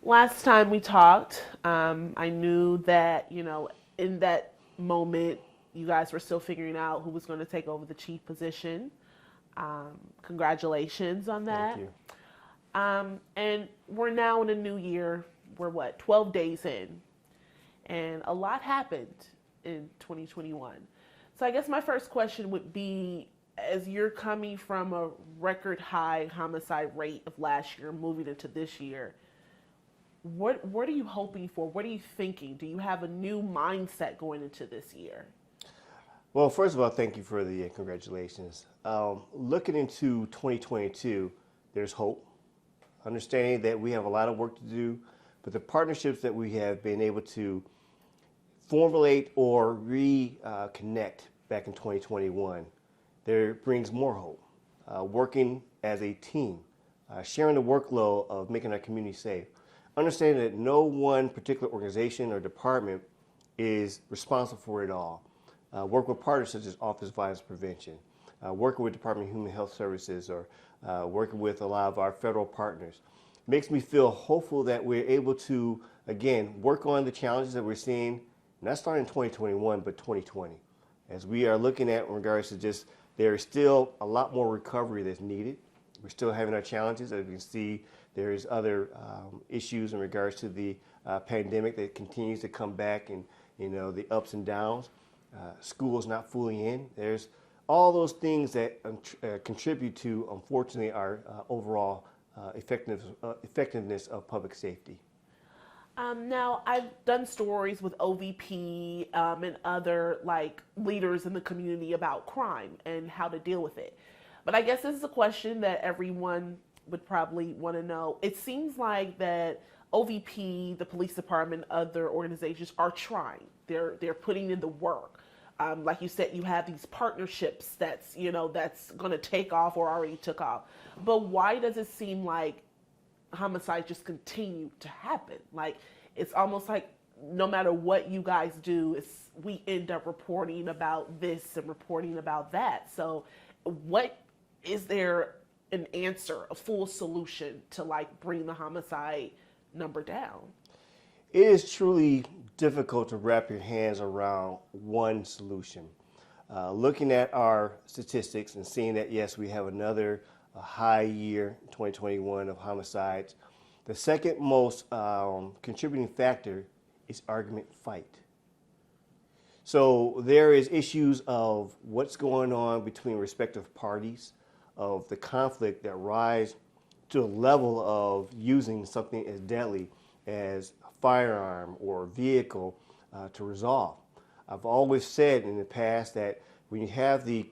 Last time we talked, I knew that, in that moment, you guys were still figuring out who was going to take over the chief position. Congratulations on Thank that. you. And we're now in a new year. We're what, 12 days in? And a lot happened in 2021. So I guess my first question would be, as you're coming from a record high homicide rate of last year, moving into this year, what are you hoping for? What are you thinking? Do you have a new mindset going into this year? Well, first of all, thank you for the congratulations. Looking into 2022, there's hope. Understanding that we have a lot of work to do, but the partnerships that we have been able to formulate or reconnect back in 2021, there brings more hope. Working as a team, sharing the workload of making our community safe. Understanding that no one particular organization or department is responsible for it all. Work with partners such as Office of Violence Prevention, working with Department of Human Health Services, or working with a lot of our federal partners. Makes me feel hopeful that we're able to, again, work on the challenges that we're seeing, not starting in 2021, but 2020. As we are looking at in regards to just, there is still a lot more recovery that's needed. We're still having our challenges. As you can see, there's other issues in regards to the pandemic that continues to come back, and the ups and downs. Schools not fully in. There's all those things that contribute to, unfortunately, our overall effectiveness of public safety. Now, I've done stories with OVP and other leaders in the community about crime and how to deal with it. But I guess this is a question that everyone would probably want to know. It seems like that OVP, the police department, other organizations are trying. They're putting in the work. Like you said, you have these partnerships that's going to take off or already took off. But why does it seem like homicides just continue to happen? Like, it's almost like no matter what you guys do, we end up reporting about this and reporting about that. So what is there an answer, a full solution to bring the homicide number down? It is truly difficult to wrap your hands around one solution. Looking at our statistics and seeing that, yes, we have another high year, 2021, of homicides. The second most contributing factor is argument fight. So there is issues of what's going on between respective parties, of the conflict that rise to a level of using something as deadly as a firearm or a vehicle to resolve. I've always said in the past that when you have the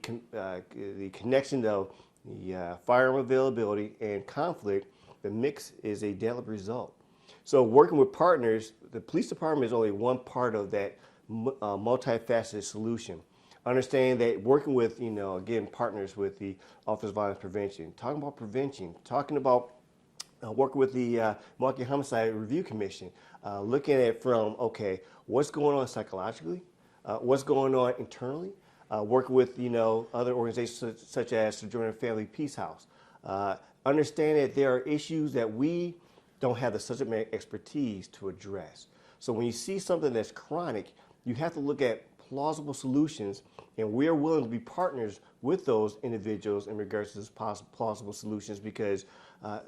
connection of the firearm availability and conflict, the mix is a deadly result. So working with partners, the police department is only one part of that multifaceted solution. Understanding that working with, again, partners with the Office of Violence Prevention, talking about prevention, talking about working with the Milwaukee Homicide Review Commission, looking at it from, okay, what's going on psychologically, what's going on internally, working with, other organizations such as Sojourner Family Peace House, understanding that there are issues that we don't have the subject matter expertise to address. So when you see something that's chronic, you have to look at plausible solutions, and we're willing to be partners with those individuals in regards to those plausible solutions, because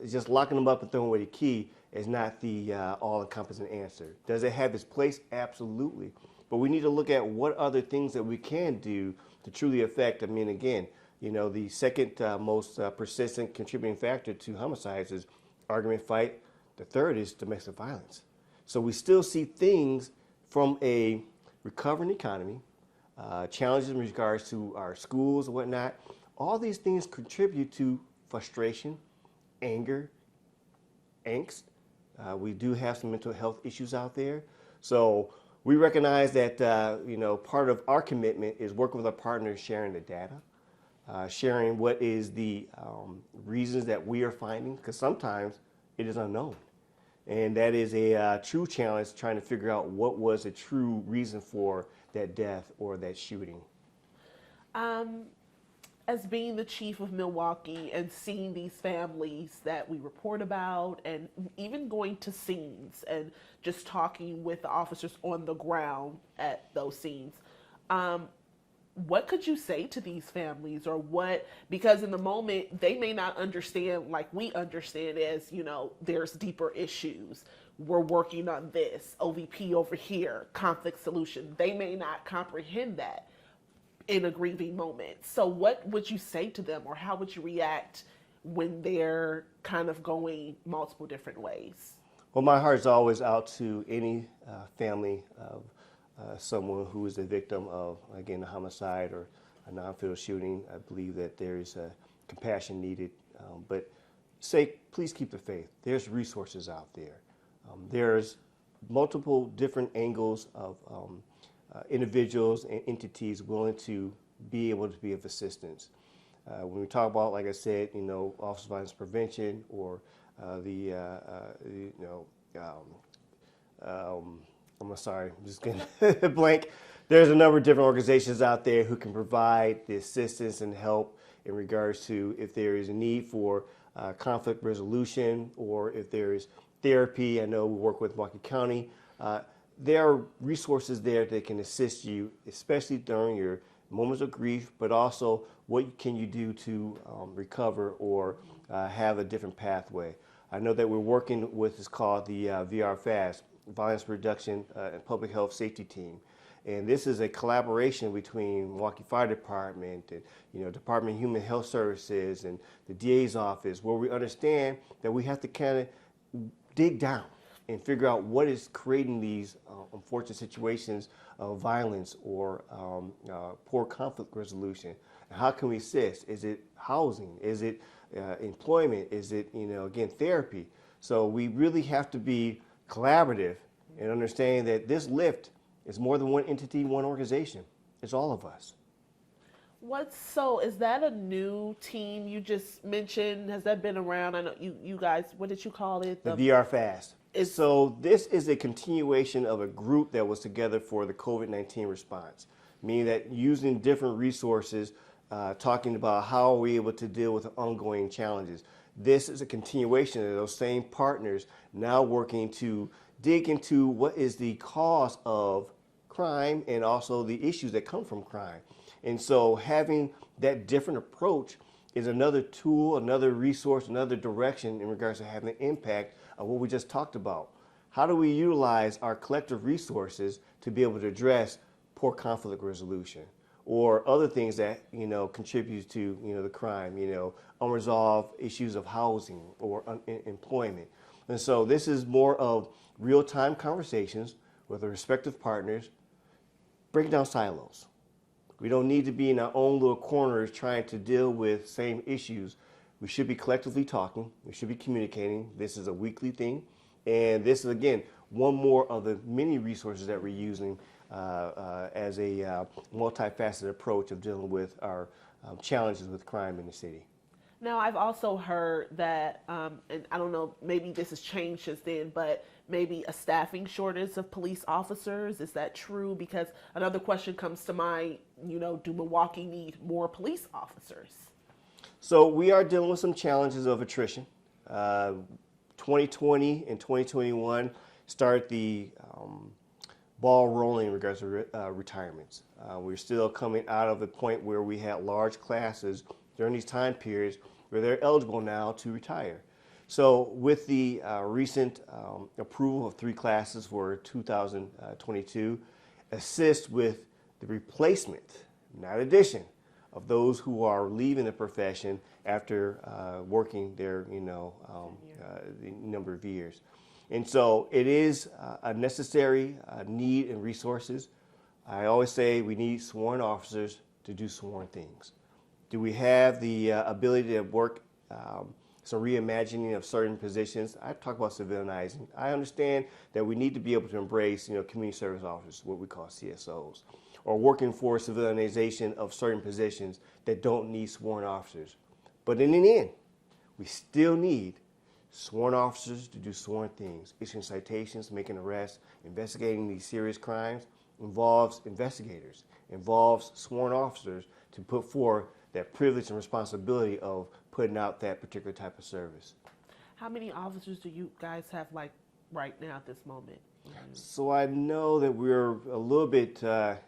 just locking them up and throwing away the key is not the all-encompassing answer. Does it have its place? Absolutely. But we need to look at what other things that we can do to truly affect. I mean, again, the second most persistent contributing factor to homicides is argument fight. The third is domestic violence. So we still see things from a recovering economy, challenges in regards to our schools and whatnot. All these things contribute to frustration, anger, angst. We do have some mental health issues out there. So we recognize that part of our commitment is working with our partners, sharing the data, sharing what is the reasons that we are finding, because sometimes it is unknown. And that is a true challenge, trying to figure out what was a true reason for that death or that shooting. as being the chief of Milwaukee and seeing these families that we report about, and even going to scenes and just talking with the officers on the ground at those scenes, what could you say to these families, or what, because in the moment they may not understand like we understand, as you know, there's deeper issues, we're working on this OVP over here, conflict solution, they may not comprehend that in a grieving moment. So what would you say to them, or how would you react when they're kind of going multiple different ways? Well, my heart is always out to any family of someone who is a victim of, again, a homicide or a non-fatal shooting. I believe that there is compassion needed, but please keep the faith. There's resources out there. There's multiple different angles of individuals and entities willing to be able to be of assistance. When we talk about, like I said, officer violence prevention, or I'm sorry, I'm just getting blank. There's a number of different organizations out there who can provide the assistance and help in regards to if there is a need for conflict resolution, or if there is therapy. I know we work with Milwaukee County. There are resources there that can assist you, especially during your moments of grief, but also what can you do to recover or have a different pathway. I know that we're working with what's called the VRFAST, Violence Reduction and Public Health Safety Team. And this is a collaboration between Milwaukee Fire Department and Department of Human Health Services and the DA's office, where we understand that we have to kind of dig down and figure out what is creating these unfortunate situations of violence or poor conflict resolution. And how can we assist? Is it housing? Is it employment? Is it, again, therapy? So we really have to be collaborative and understand that this lift is more than one entity, one organization. It's all of us. So is that a new team you just mentioned? Has that been around? I know you guys, what did you call it? The VRFAST. So this is a continuation of a group that was together for the COVID-19 response, meaning that using different resources, talking about how are we able to deal with ongoing challenges. This is a continuation of those same partners now working to dig into what is the cause of crime and also the issues that come from crime. And so having that different approach is another tool, another resource, another direction in regards to having an impact of what we just talked about. How do we utilize our collective resources to be able to address poor conflict resolution or other things that, contribute to, the crime, unresolved issues of housing or employment. And so this is more of real-time conversations with the respective partners, breaking down silos. We don't need to be in our own little corners trying to deal with same issues. We should be collectively talking. We should be communicating. This is a weekly thing. And this is, again, one more of the many resources that we're using as a multifaceted approach of dealing with our challenges with crime in the city. Now, I've also heard that, and I don't know, maybe this has changed since then, but maybe a staffing shortage of police officers. Is that true? Because another question comes to mind, do Milwaukee need more police officers? So we are dealing with some challenges of attrition. 2020 and 2021 start the ball rolling in regards to retirements. We're still coming out of a point where we had large classes during these time periods where they're eligible now to retire. So with the recent approval of 3 classes for 2022, assist with the replacement, not addition, of those who are leaving the profession after working their the number of years. And so it is a necessary need and resources. I always say we need sworn officers to do sworn things. Do we have the ability to work some reimagining of certain positions? I talk about civilianizing. I understand that we need to be able to embrace, community service officers, what we call CSOs, or working for civilianization of certain positions that don't need sworn officers. But in the end, we still need sworn officers to do sworn things. Issuing citations, making arrests, investigating these serious crimes involves investigators, involves sworn officers to put forth that privilege and responsibility of putting out that particular type of service. How many officers do you guys have like right now at this moment? So I know that we're a little bit, I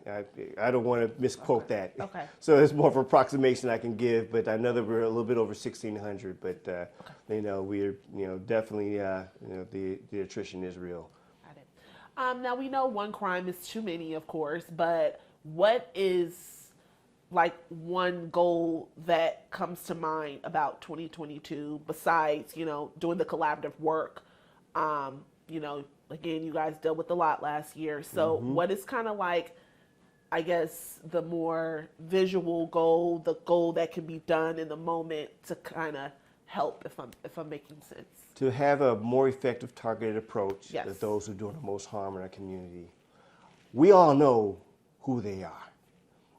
don't want to misquote that. Okay. So it's more of an approximation I can give, but I know that we're a little bit over 1,600, but we're, definitely, the attrition is real. Got it. Now we know one crime is too many, of course, but what is like one goal that comes to mind about 2022 besides, doing the collaborative work? Again, you guys dealt with a lot last year. So what is kind of like, I guess, the more visual goal, the goal that can be done in the moment to kind of help, if I'm making sense? To have a more effective targeted approach Yes. to those who are doing the most harm in our community. We all know who they are.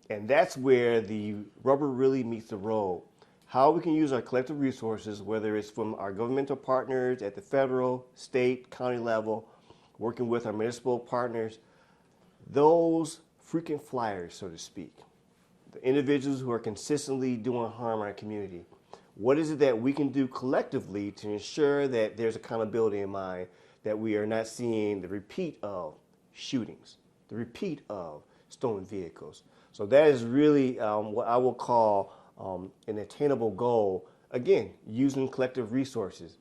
And that's where the rubber really meets the road. How we can use our collective resources, whether it's from our governmental partners at the federal, state, county level, working with our municipal partners, those frequent flyers, so to speak, the individuals who are consistently doing harm in our community. What is it that we can do collectively to ensure that there's accountability in mind, that we are not seeing the repeat of shootings, the repeat of stolen vehicles? So that is really what I will call an attainable goal. Again, using collective resources.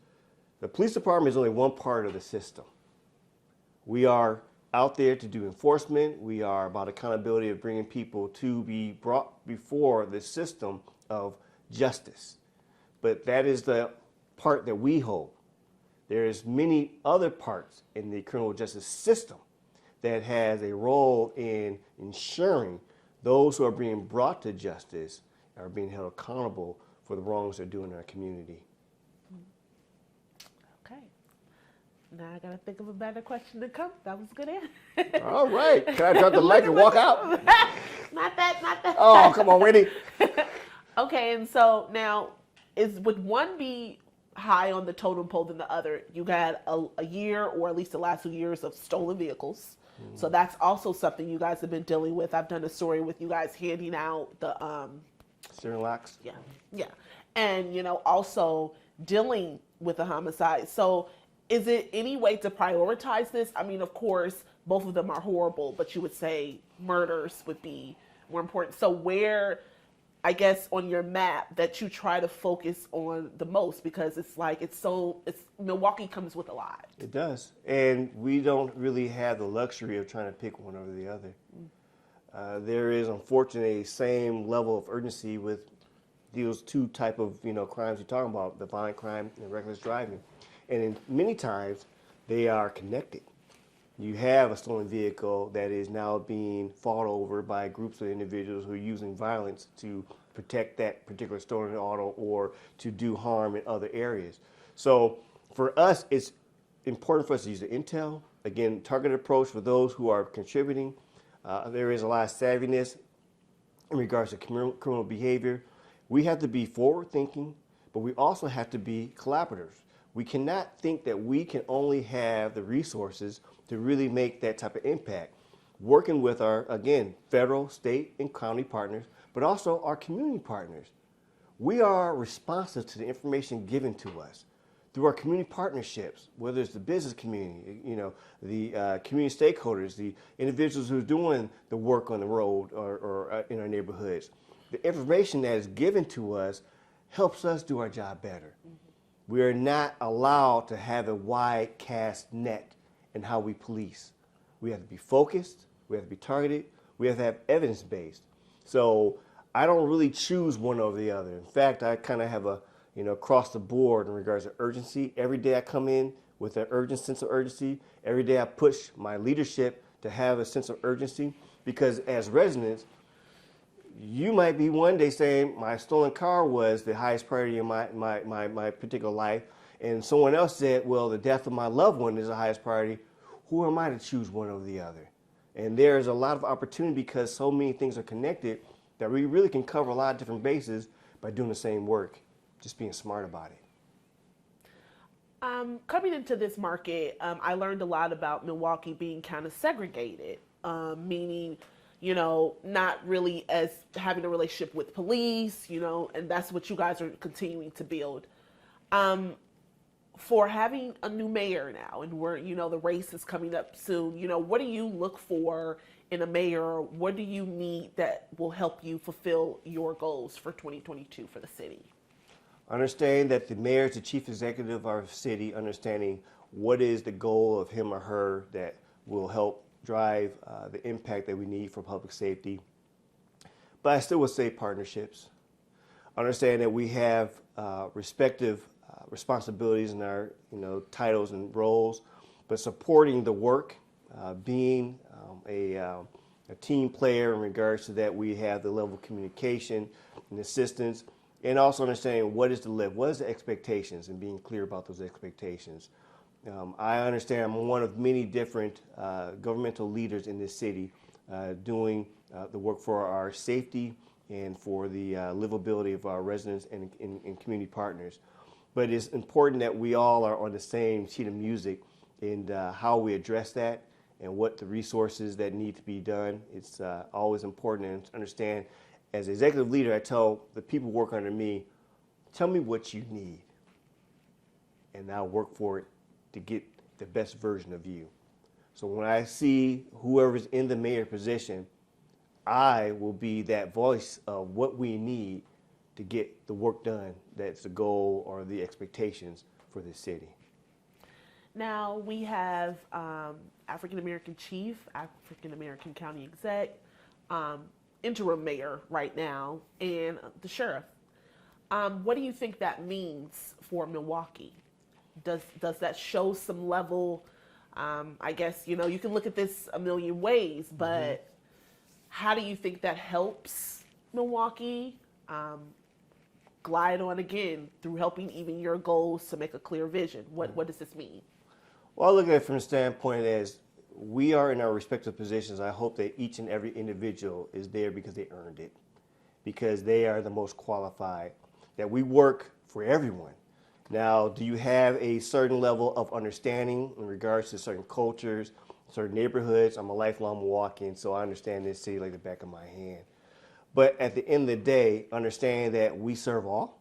The police department is only one part of the system. We are out there to do enforcement. We are about accountability of bringing people to be brought before the system of justice. But that is the part that we hold. There's many other parts in the criminal justice system that has a role in ensuring those who are being brought to justice are being held accountable for the wrongs they're doing in our community. Okay. Now I gotta think of a better question to come. That was a good answer. All right. Can I drop the mic and walk out? Not that. Oh, come on, Wendy. Okay, and so now, would one be high on the totem pole than the other? You got a year, or at least the last 2 years, of stolen vehicles. So that's also something you guys have been dealing with. I've done a story with you guys handing out the Steering locks. yeah, and also dealing with the homicide. So is it any way to prioritize this? I mean, of course, both of them are horrible, but you would say murders would be more important. So where, I guess, on your map that you try to focus on the most, because it's Milwaukee comes with a lot. It does. And we don't really have the luxury of trying to pick one over the other. There is, unfortunately, a same level of urgency with those two type of crimes you're talking about, the violent crime and reckless driving. And many times, they are connected. You have a stolen vehicle that is now being fought over by groups of individuals who are using violence to protect that particular stolen auto or to do harm in other areas. So for us, it's important for us to use the intel. Again, targeted approach for those who are contributing. There is a lot of savviness in regards to criminal behavior. We have to be forward-thinking, but we also have to be collaborators. We cannot think that we can only have the resources to really make that type of impact. Working with our, again, federal, state, and county partners, but also our community partners. We are responsive to the information given to us through our community partnerships, whether it's the business community, the community stakeholders, the individuals who are doing the work on the road or in our neighborhoods. The information that is given to us helps us do our job better. We are not allowed to have a wide cast net in how we police. We have to be focused, we have to be targeted, we have to have evidence-based. So I don't really choose one over the other. In fact, I kind of have a, across the board in regards to urgency. Every day I come in with an urgent sense of urgency. Every day I push my leadership to have a sense of urgency, because as residents, you might be one day saying my stolen car was the highest priority in my particular life, and someone else said, well, the death of my loved one is the highest priority. Who am I to choose one over the other? And there's a lot of opportunity because so many things are connected that we really can cover a lot of different bases by doing the same work, just being smart about it. Coming into this market, I learned a lot about Milwaukee being kind of segregated, meaning, not really as having a relationship with police, and that's what you guys are continuing to build. Um, for having a new mayor now, and where, the race is coming up soon, what do you look for in a mayor? What do you need that will help you fulfill your goals for 2022 for the city? Understand that the mayor is the chief executive of our city, understanding what is the goal of him or her that will help drive the impact that we need for public safety. But I still would say partnerships. Understand that we have respective responsibilities in our titles and roles, but supporting the work, being a team player in regards to that, we have the level of communication and assistance, and also understanding what is the live, what is the expectations, and being clear about those expectations. I understand I'm one of many different governmental leaders in this city doing the work for our safety and for the livability of our residents and community partners. But it's important that we all are on the same sheet of music in how we address that and what the resources that need to be done. It's always important to understand. As executive leader, I tell the people who work under me, tell me what you need, and I'll work for it to get the best version of you. So when I see whoever's in the mayor position, I will be that voice of what we need to get the work done that's the goal or the expectations for this city. Now we have African American chief, African American county exec, interim mayor right now, and the sheriff. What do you think that means for Milwaukee? Does that show some level? I guess you can look at this a million ways, but how do you think that helps Milwaukee glide on again through helping even your goals to make a clear vision? What does this mean? Well, I look at it from the standpoint as we are in our respective positions. I hope that each and every individual is there because they earned it, because they are the most qualified, that we work for everyone. Now, do you have a certain level of understanding in regards to certain cultures, certain neighborhoods? I'm a lifelong Milwaukeean, so I understand this city like the back of my hand. But at the end of the day, understand that we serve all.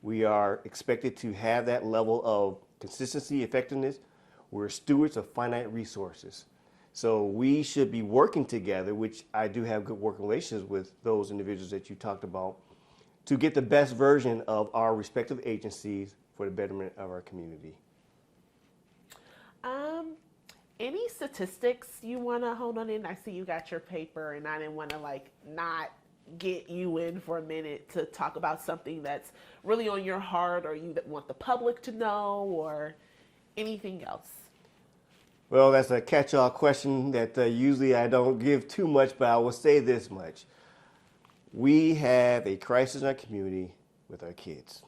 We are expected to have that level of consistency, effectiveness. We're stewards of finite resources. So we should be working together, which I do have good working relations with those individuals that you talked about, to get the best version of our respective agencies for the betterment of our community. Any statistics you want to hold on in? I see you got your paper, and I didn't want to not get you in for a minute to talk about something that's really on your heart, or you that want the public to know, or anything else. Well, that's a catch-all question that usually I don't give too much, but I will say this much. We have a crisis in our community with our kids.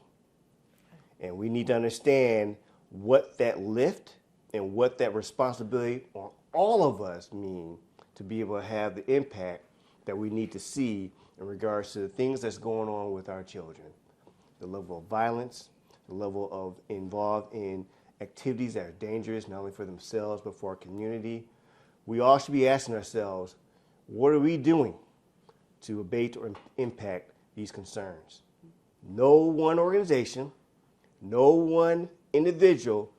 And we need to understand what that lift and what that responsibility on all of us mean to be able to have the impact that we need to see in regards to the things that's going on with our children. The level of violence, the level of involved in activities that are dangerous, not only for themselves, but for our community. We all should be asking ourselves, what are we doing to abate or impact these concerns? No one organization, no one individual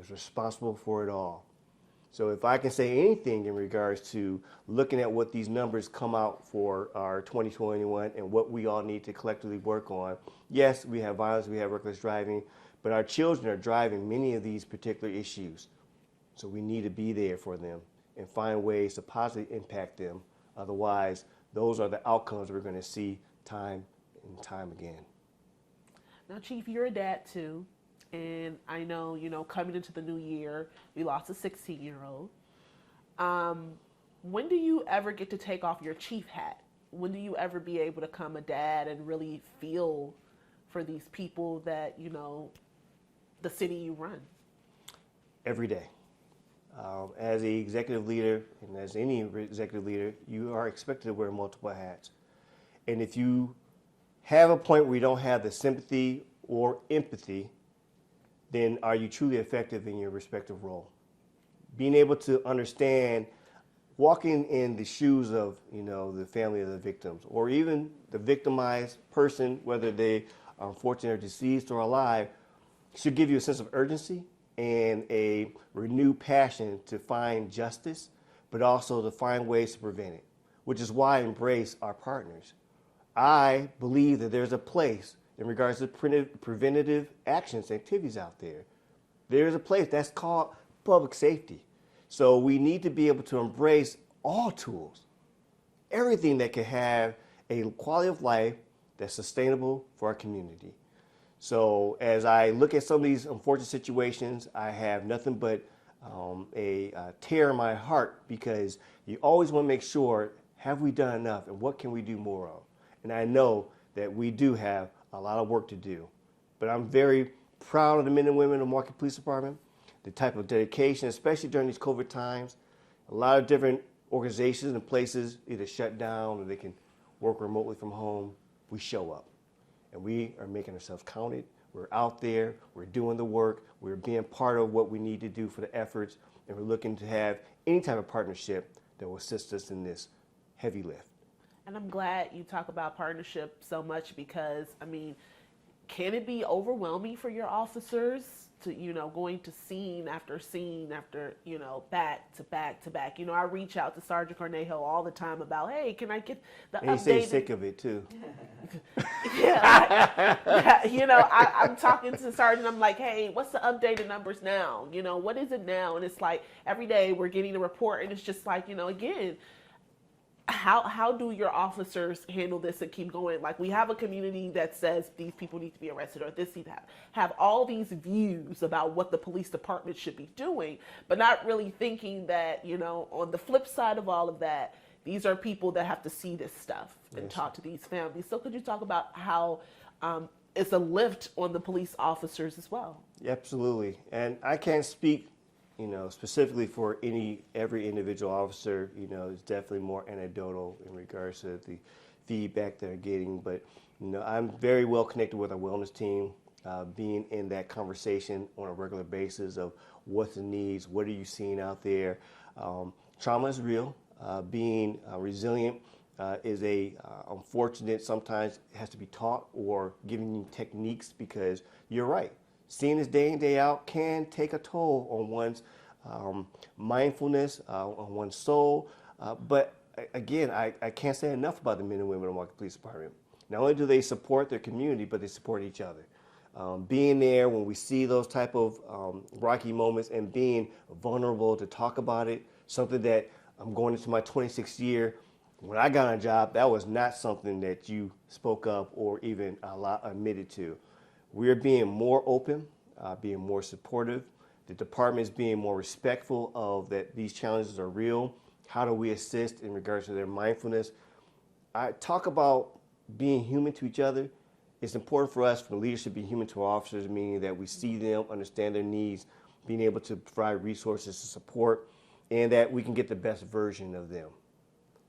is responsible for it all. So if I can say anything in regards to looking at what these numbers come out for our 2021 and what we all need to collectively work on, yes, we have violence, we have reckless driving, but our children are driving many of these particular issues. So we need to be there for them and find ways to positively impact them. Otherwise, those are the outcomes we're going to see time and time again. Now, Chief, you're a dad too. And I know, coming into the new year, we lost a 16-year-old. When do you ever get to take off your chief hat? When do you ever be able to become a dad and really feel for these people that, the city you run? Every day. As an executive leader, and as any executive leader, you are expected to wear multiple hats. And if you have a point where you don't have the sympathy or empathy, then are you truly effective in your respective role? Being able to understand walking in the shoes of, the family of the victims, or even the victimized person, whether they are unfortunate or deceased or alive, should give you a sense of urgency and a renewed passion to find justice, but also to find ways to prevent it, which is why I embrace our partners. I believe that there's a place in regards to preventative actions, activities out there. There's a place that's called public safety. So we need to be able to embrace all tools, everything that can have a quality of life that's sustainable for our community. So as I look at some of these unfortunate situations, I have nothing but a tear in my heart, because you always want to make sure, have we done enough and what can we do more of? And I know that we do have a lot of work to do. But I'm very proud of the men and women of the Milwaukee Police Department, the type of dedication, especially during these COVID times. A lot of different organizations and places either shut down or they can work remotely from home. We show up and we are making ourselves counted. We're out there, we're doing the work, we're being part of what we need to do for the efforts, and we're looking to have any type of partnership that will assist us in this heavy lift. And I'm glad you talk about partnership so much, because, can it be overwhelming for your officers to, going to scene after, back to back to back? I reach out to Sergeant Cornejo all the time about, hey, can I get the and updated? He's sick of it too. I'm talking to Sergeant. I'm like, hey, what's the updated numbers now? What is it now? And it's like every day we're getting a report, and it's just like, again, how do your officers handle this and keep going? Like, we have a community that says these people need to be arrested, or this need to have all these views about what the police department should be doing, but not really thinking that, on the flip side of all of that, these are people that have to see this stuff and talk to these families. So could you talk about how it's a lift on the police officers as well? Absolutely. And I can't speak specifically for every individual officer. It's definitely more anecdotal in regards to the feedback they're getting. But, I'm very well connected with our wellness team, being in that conversation on a regular basis of what's the needs, what are you seeing out there. Trauma is real. Being resilient is unfortunate. Sometimes it has to be taught or given you techniques, because you're right. Seeing this day in, day out can take a toll on one's mindfulness, on one's soul. But again, I can't say enough about the men and women of the Milwaukee Police Department. Not only do they support their community, but they support each other. Being there when we see those type of rocky moments and being vulnerable to talk about it, something that I'm going into my 26th year. When I got on a job, that was not something that you spoke up or even admitted to. We're being more open, being more supportive. The department is being more respectful of that these challenges are real. How do we assist in regards to their mindfulness? I talk about being human to each other. It's important for us, for leadership, to be human to our officers, meaning that we see them, understand their needs, being able to provide resources to support, and that we can get the best version of them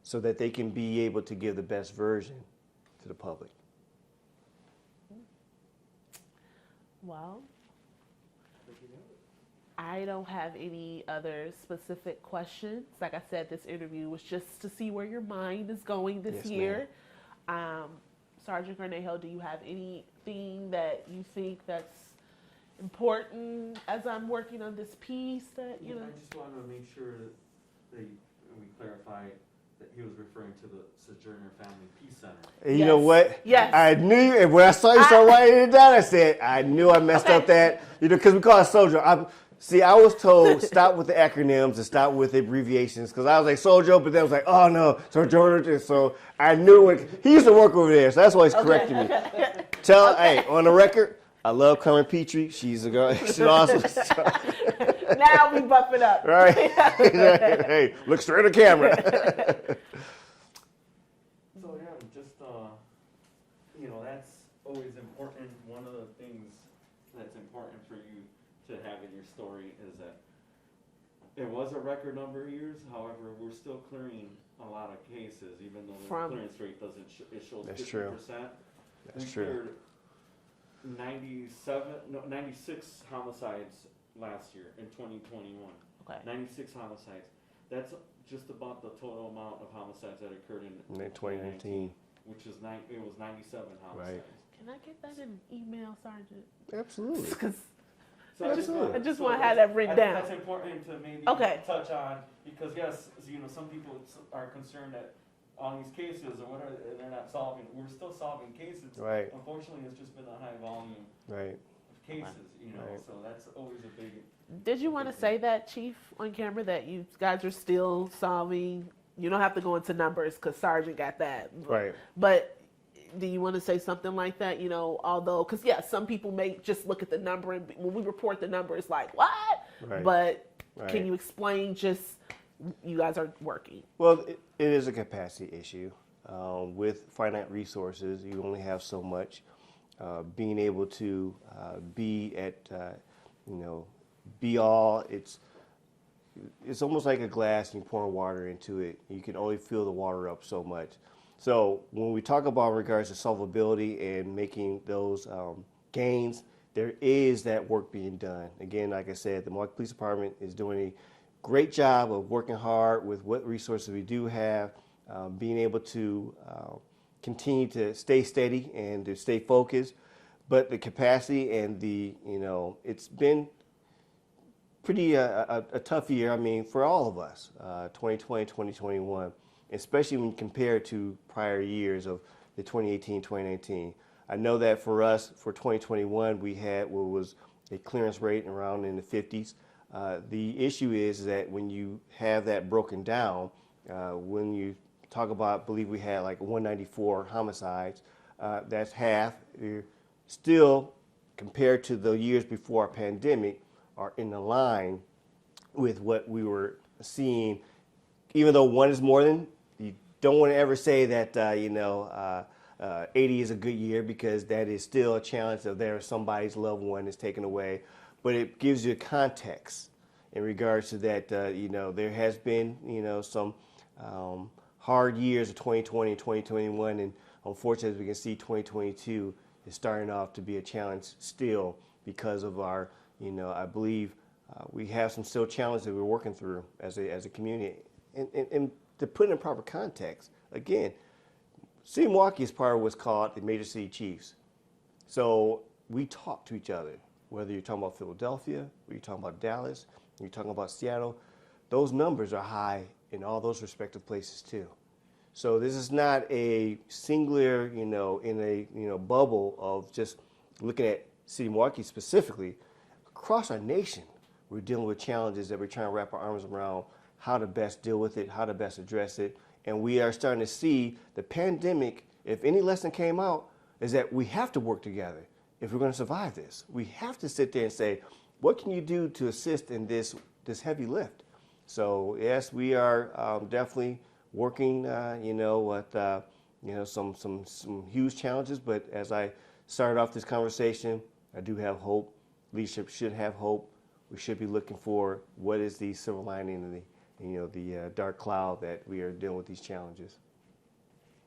so that they can be able to give the best version to the public. Well, I don't have any other specific questions. Like I said, this interview was just to see where your mind is going this year. Sergeant Cornejo, do you have anything that you think that's important as I'm working on this piece that, I just wanted to make sure that we clarify that he was referring to the Sojourner Family Peace Center. And you know what? Yes. I knew, and when I saw you start writing it down, I said, I knew I messed up that, because we call it Sojo. I was told stop with the acronyms and stop with the abbreviations, because I was like Sojo, but then I was like, oh no, Sojourner. So I knew he used to work over there, so that's why he's correcting me. Hey, on the record, I love Carmen Petrie. She's a girl. She's awesome. Now we buff it up. Right. Hey, look straight at the camera. So yeah, just that's always important. One of the things that's important for you to have in your story is that it was a record number of years. However, we're still clearing a lot of cases, even though the clearance rate doesn't. It shows 50%. That's true. 96 homicides last year in 2021. Okay. 96 homicides. That's just about the total amount of homicides that occurred in In 2019. which is it was 97 homicides. Right. Can I get that in email, Sergeant? Absolutely. Because So Absolutely. I just want to have that written I think down. that's important to maybe Okay. touch on, because yes, some people are concerned that on these cases or whatever, they're not solving. We're still solving cases. Right. Unfortunately, it's just been a high volume Right. of cases, Right. so that's always a big. Did you want to say that, Chief, on camera, that you guys are still solving? You don't have to go into numbers because Sergeant got that. Right. But do you want to say something like that? Although, because some people may just look at the number and when we report the number, it's like, what? Right. But Right. can you explain just you guys are working? Well, it is a capacity issue. With finite resources, you only have so much. Being able to be at, be all, it's almost like a glass and you pour water into it. You can only fill the water up so much. So when we talk about regards to solvability and making those gains, there is that work being done. Again, like I said, the Milwaukee Police Department is doing a great job of working hard with what resources we do have, being able to continue to stay steady and to stay focused. But the capacity and it's been pretty a tough year, for all of us, 2020, 2021, especially when you compare it to prior years of the 2018, 2019. I know that for us, for 2021, we had what was a clearance rate around in the 50s. The issue is that when you have that broken down, when you talk about, I believe we had like 194 homicides, that's half. You're still, compared to the years before our pandemic, are in the line with what we were seeing. Even though one is more than, you don't want to ever say that 80 is a good year, because that is still a challenge of there somebody's loved one is taken away. But it gives you a context in regards to that. There has been some hard years of 2020 and 2021, and unfortunately, as we can see, 2022 is starting off to be a challenge still because of our. I believe we have some still challenges that we're working through as a community. And to put it in proper context, again, City of Milwaukee is part of what's called the Major City Chiefs. So we talk to each other, whether you're talking about Philadelphia, or you're talking about Dallas, or you're talking about Seattle, those numbers are high in all those respective places too. So this is not a singular, in a bubble of just looking at City of Milwaukee specifically. Across our nation, we're dealing with challenges that we're trying to wrap our arms around, how to best deal with it, how to best address it. And we are starting to see the pandemic, if any lesson came out, is that we have to work together if we're going to survive this. We have to sit there and say, what can you do to assist in this heavy lift? So yes, we are definitely working, with some huge challenges. But as I started off this conversation, I do have hope. Leadership should have hope. We should be looking for what is the silver lining in the dark cloud that we are dealing with these challenges.